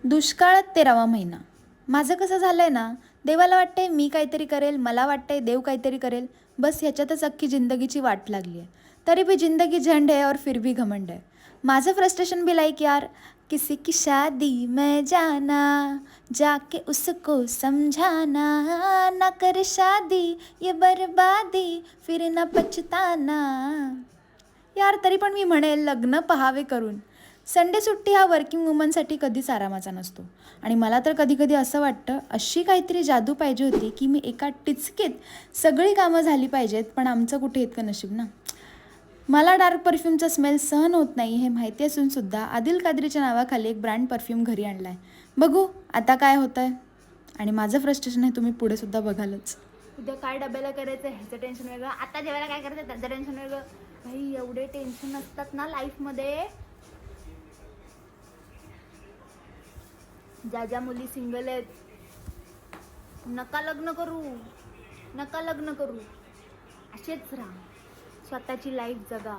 दुष्काळात 13वा महिना. माझं कसं झालं आहे ना, देवाला वाटतंय मी काहीतरी करेल, मला वाटतंय देव काहीतरी करेल, बस ह्याच्यातच अख्खी जिंदगीची वाट लागली आहे. तरी भी जिंदगी झंड है और फिर भी घमंड है. माझं फ्रस्ट्रेशन भी लाईक यार, किसी की शादी में जाना, जाके उसको समझाना, ना कर शादी ये बर्बादी, फिर ना पछताना. यार तरी पण मी म्हणेल लग्न पहावे करून. संडे सुट्टी हा वर्किंग वुमनसाठी कधीच आरामाचा नसतो. आणि मला तर कधी कधी असं वाटतं अशी काहीतरी जादू पाहिजे होती की मी एका टिचकीत सगळी कामं झाली पाहिजेत, पण आमचं कुठे इतकं नशीब ना. मला डार्क परफ्यूमचा स्मेल सहन होत नाही हे माहिती असूनसुद्धा आदिल कादरीच्या नावाखाली एक ब्रँड परफ्यूम घरी आणला आहे. बघू आता काय होतं आहे. आणि माझं फ्रस्ट्रेशन आहे तुम्ही पुढेसुद्धा बघालच. उद्या काय डब्याला करायचं ह्याचं टेन्शन वेगळं, आता जेवायला काय करायचं त्याचं टेन्शन वेगळं. भाई एवढे टेन्शन असतात ना लाईफमध्ये. ज्या ज्या मुली सिंगल आहेत, नका लग्न करू, नका लग्न करू, असेच राहा, स्वतःची लाईफ जगा.